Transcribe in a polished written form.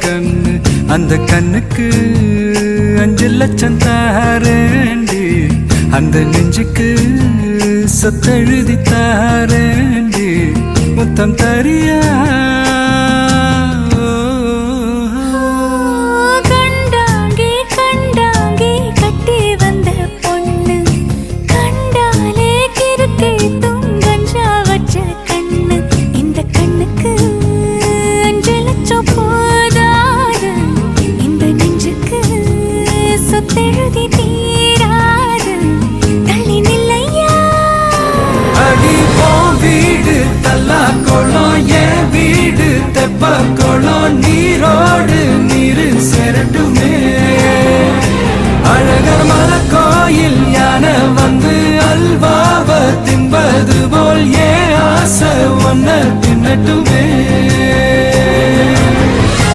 கண்ணு, அந்த கண்ணுக்கு 5 லட்சம் தாரேண்டி, அந்த நெஞ்சுக்கு சொத்தெழுதி தாரேண்டி, முத்தம் தரியா? குளம் நீரோடு நீரு சேரட்டுமே, அழகர் மலை கோயில் யானை வந்து அல்வாவ தின்பது போல் ஏ ஆசை ஒன்ன தின்னட்டுமே.